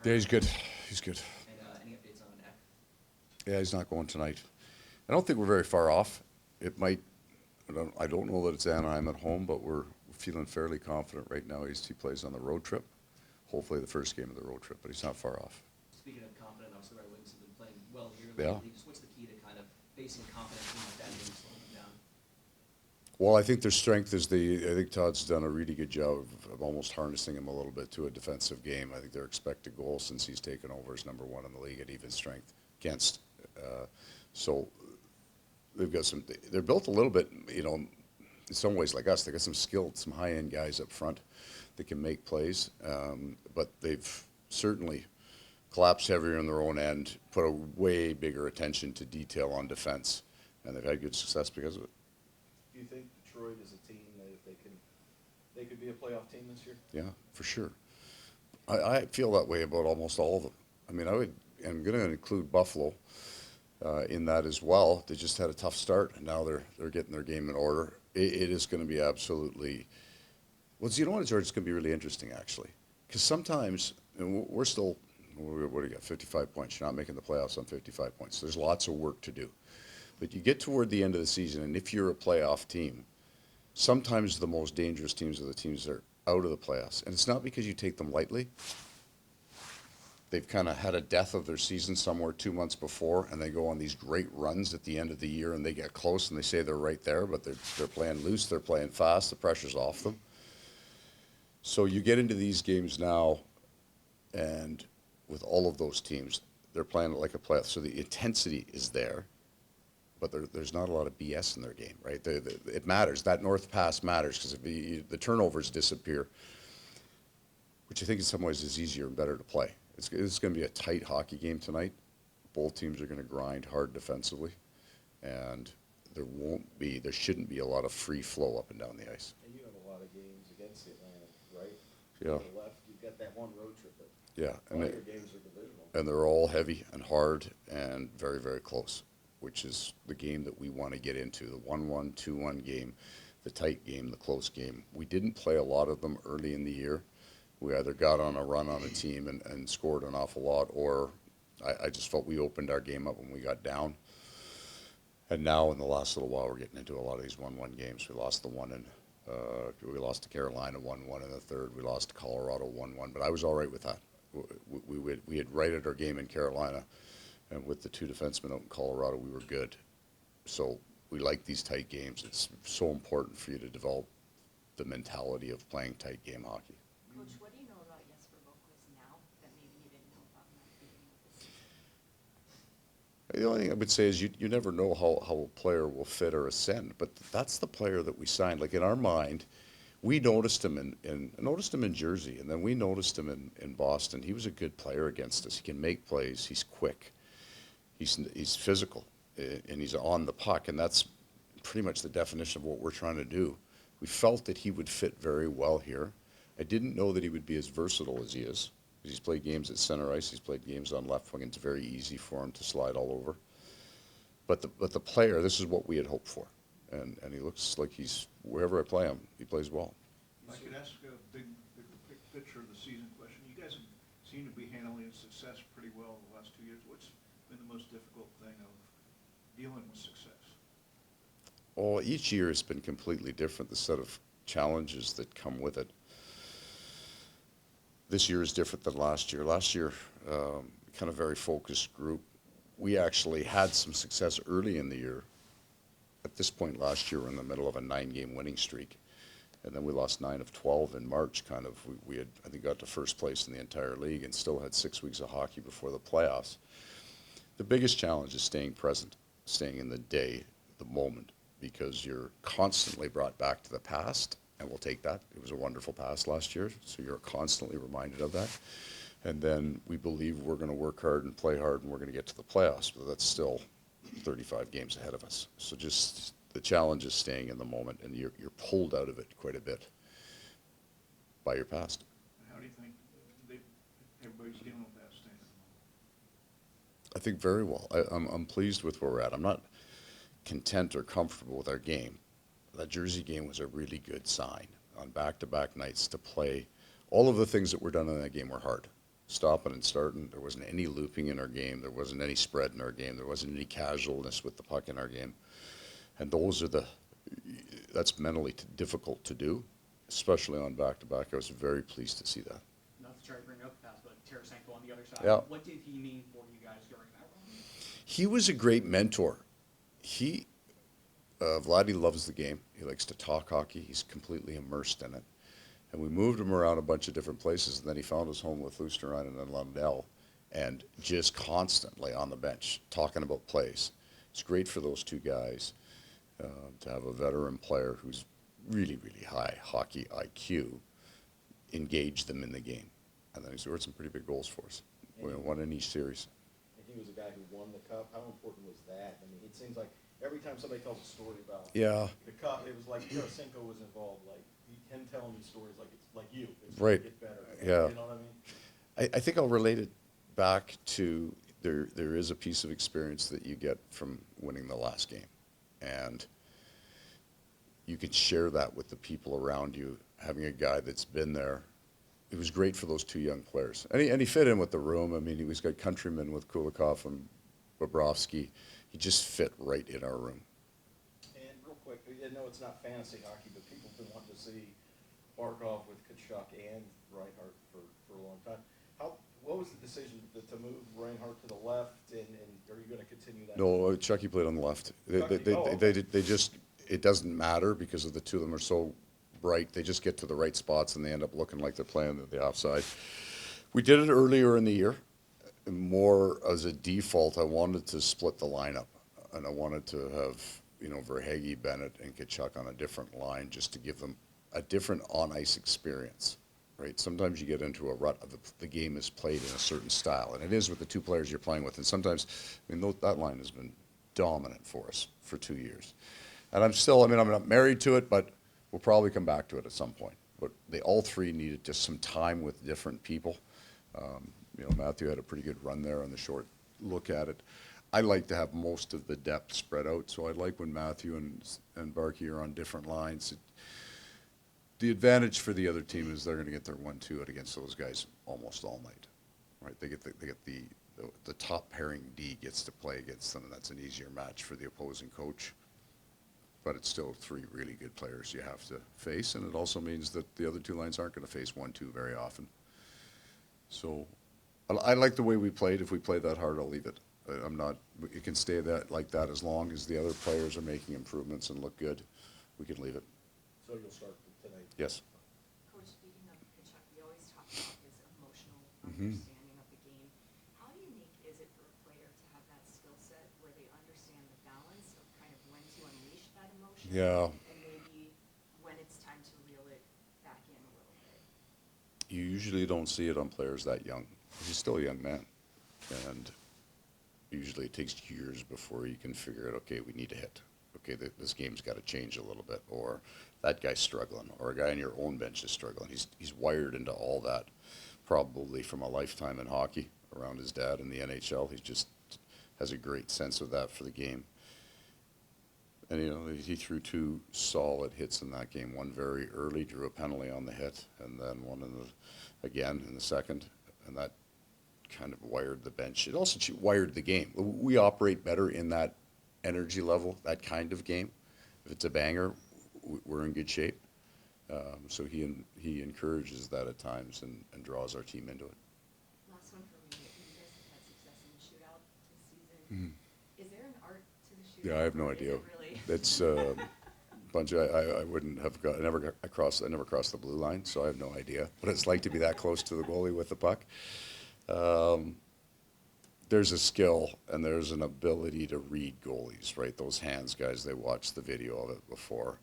Yeah, he's good. He's good. And any updates on Eck? Yeah, he's not going tonight. I don't think we're very far off. It might. I don't know that it's Anaheim at home, but we're feeling fairly confident right now. He plays on the road trip. Hopefully, the first game of the road trip, but he's not far off. Speaking of confident, obviously the Red Wings have been playing well here Yeah. lately. Just what's the key to kind of facing a confident team like that and maybe slowing them down? Well, I think their strength is I think Todd's done a really good job of almost harnessing him a little bit to a defensive game. I think their expected goal since he's taken over is #1 in the league at even strength against. So they've got some. They're built a little bit, in some ways like us. They got some skilled, some high-end guys up front that can make plays, but they've certainly collapsed heavier on their own end, put a way bigger attention to detail on defense, and they've had good success because of it. Do you think Detroit is a team that if they could be a playoff team this year? Yeah, for sure. I feel that way about almost all of them. I mean, I'm going to include Buffalo in that as well. They just had a tough start, and now they're getting their game in order. It is going to be absolutely. Well, you know what, George? It's going to be really interesting, actually, because sometimes we're still. What do you got? 55 points. You're not making the playoffs on 55 points. There's lots of work to do. But you get toward the end of the season, and if you're a playoff team, sometimes the most dangerous teams are the teams that are out of the playoffs. And it's not because you take them lightly. They've kind of had a death of their season somewhere 2 months before, and they go on these great runs at the end of the year, and they get close, and they say they're right there, but they're playing loose, they're playing fast, the pressure's off them. So you get into these games now, and with all of those teams, they're playing it like a playoff. So the intensity is there. But there's not a lot of BS in their game, right? It matters. That north pass matters because if the turnovers disappear, which I think in some ways is easier and better to play. It's going to be a tight hockey game tonight. Both teams are going to grind hard defensively, and there shouldn't be a lot of free flow up and down the ice. And you have a lot of games against the Atlantic, right? Yeah. On the left, you've got that one road trip, but Yeah, all your games are divisional. and they're all heavy and hard and very, very close, which is the game that we want to get into, the 1-1, 2-1 game, the tight game, the close game. We didn't play a lot of them early in the year. We either got on a run on a team and scored an awful lot, or I just felt we opened our game up when we got down. And now in the last little while, we're getting into a lot of these 1-1 games. We lost we lost to Carolina 1-1 in the third. We lost to Colorado 1-1, but I was all right with that. We had righted our game in Carolina. And with the two defensemen out in Colorado, we were good. So we like these tight games. It's so important for you to develop the mentality of playing tight game hockey. Coach, what do you know about Jesper Boqvist now that maybe you didn't know about him at the beginning of the season? The only thing I would say is you never know how a player will fit or ascend, but that's the player that we signed. Like in our mind, we noticed him in Jersey, and then we noticed him in Boston. He was a good player against us. He can make plays. He's quick. He's physical, and he's on the puck, and that's pretty much the definition of what we're trying to do. We felt that he would fit very well here. I didn't know that he would be as versatile as he is. He's played games at center ice. He's played games on left wing. It's very easy for him to slide all over. But the player, this is what we had hoped for, and he looks like wherever I play him, he plays well. If I could ask a big picture of the season question. You guys seem to be handling success pretty well in the last 2 years. What's been the most difficult thing of dealing with success? Oh, each year has been completely different, the set of challenges that come with it. This year is different than last year. Last year, kind of very focused group. We actually had some success early in the year. At this point last year, we're in the middle of a 9-game winning streak. And then we lost 9 of 12 in March, kind of. We had, I think, got to first place in the entire league and still had 6 weeks of hockey before the playoffs. The biggest challenge is staying present, staying in the day, the moment, because you're constantly brought back to the past, and we'll take that. It was a wonderful past last year, so you're constantly reminded of that. And then we believe we're going to work hard and play hard, and we're going to get to the playoffs, but that's still 35 games ahead of us. So just the challenge is staying in the moment, and you're pulled out of it quite a bit by your past. How do you think everybody's dealing with that staying at the moment? I think very well. I'm pleased with where we're at. I'm not content or comfortable with our game. That Jersey game was a really good sign on back-to-back nights to play. All of the things that were done in that game were hard. stopping and starting. There wasn't any looping in our game. There wasn't any spread in our game. There wasn't any casualness with the puck in our game. And that's mentally difficult to do, especially on back-to-back. I was very pleased to see that. Not to try to bring up the past, but Tarasenko on the other side. Yeah. What did he mean for you guys during that run? He was a great mentor. Vladdy loves the game. He likes to talk hockey. He's completely immersed in it. And we moved him around a bunch of different places, and then he found his home with Lusterine and Lundell, and just constantly on the bench talking about plays. It's great for those two guys to have a veteran player who's really, really high hockey IQ engage them in the game. And then he scored some pretty big goals for us. We won in each series. And he was a guy who won the cup. How important was that? I mean, it seems like every time somebody tells a story about the cup, it was like Tarasenko was involved. Like him telling these stories, like it's like you. It's Right. Get better. Yeah. You know what I mean? I think I'll relate it back to there is a piece of experience that you get from winning the last game. And you can share that with the people around you, having a guy that's been there. It was great for those two young players. And he fit in with the room. I mean, he's got countrymen with Kulikov and Bobrovsky. He just fit right in our room. And real quick, I know it's not fantasy hockey, but people have been wanting to see Barkov with Kachuk and Reinhart for a long time. What was the decision to move Reinhart to the left, and are you going to continue that? No, Chucky played on the left. They just, it doesn't matter because of the two of them are so bright. They just get to the right spots, and they end up looking like they're playing the offside. We did it earlier in the year. More as a default, I wanted to split the lineup, and I wanted to have, Verhaeghe, Bennett, and Kachuk on a different line just to give them a different on-ice experience. Right? Sometimes you get into a rut of the game is played in a certain style, and it is with the two players you're playing with. And sometimes, that line has been dominant for us for 2 years. And I'm not married to it, but we'll probably come back to it at some point. But they all three needed just some time with different people. Matthew had a pretty good run there on the short look at it. I like to have most of the depth spread out, so I like when Matthew and Barkey are on different lines. The advantage for the other team is they're going to get their 1-2 out against those guys almost all night, right? They get the top pairing D gets to play against them, and that's an easier match for the opposing coach. But it's still three really good players you have to face, and it also means that the other two lines aren't going to face 1-2 very often. So I like the way we played. If we play that hard, I'll leave it. It can stay like that as long as the other players are making improvements and look good. We can leave it. So you'll start tonight? Yes. Coach, speaking of Kachuk, we always talk about his emotional understanding of the game. How unique is it for a player to have that skill set where they understand the balance of kind of when to unleash that emotion? Yeah. And maybe when it's time to reel it back in a little bit? You usually don't see it on players that young. He's still a young man. And usually it takes years before you can figure out, okay, we need to hit. Okay, this game's got to change a little bit. Or that guy's struggling. Or a guy on your own bench is struggling. He's wired into all that probably from a lifetime in hockey around his dad in the NHL. He just has a great sense of that for the game. And, he threw two solid hits in that game. One very early, drew a penalty on the hit, and then one again in the second. And that kind of wired the bench. It also wired the game. We operate better in that energy level, that kind of game. If it's a banger, we're in good shape. So he encourages that at times and draws our team into it. Last one for me. You guys have had success in the shootout this season. Is there an art to the shootout? Yeah, I have no or is idea. it really? It's a bunch of, I wouldn't have got, I never crossed the blue line, so I have no idea what it's like to be that close to the goalie with the puck. There's a skill and there's an ability to read goalies, right? Those hands guys, they watch the video of it before.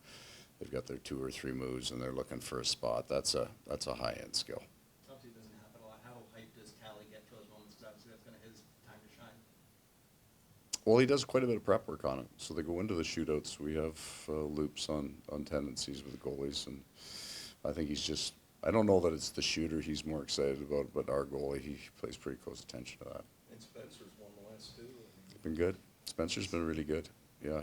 They've got their 2 or 3 moves and they're looking for a spot. That's a high-end skill. Obviously, it doesn't happen a lot. How hyped does Callie get for those moments? Because obviously that's kind of his time to shine. Well, he does quite a bit of prep work on it. So they go into the shootouts. We have loops on tendencies with the goalies, and I think he's just, I don't know that it's the shooter he's more excited about, but our goalie, he pays pretty close attention to that. And Spencer's won the last 2. Been good. Spencer's been really good. Yeah,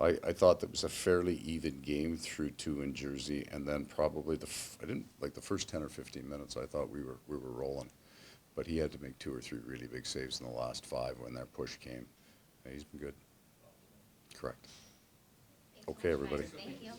I thought that was a fairly even game through 2 in Jersey, and then probably I didn't like the first 10 or 15 minutes. I thought we were rolling, but he had to make 2 or 3 really big saves in the last 5 when that push came. Yeah, he's been good. Correct. Thanks so Okay, much, everybody. guys. Thank you.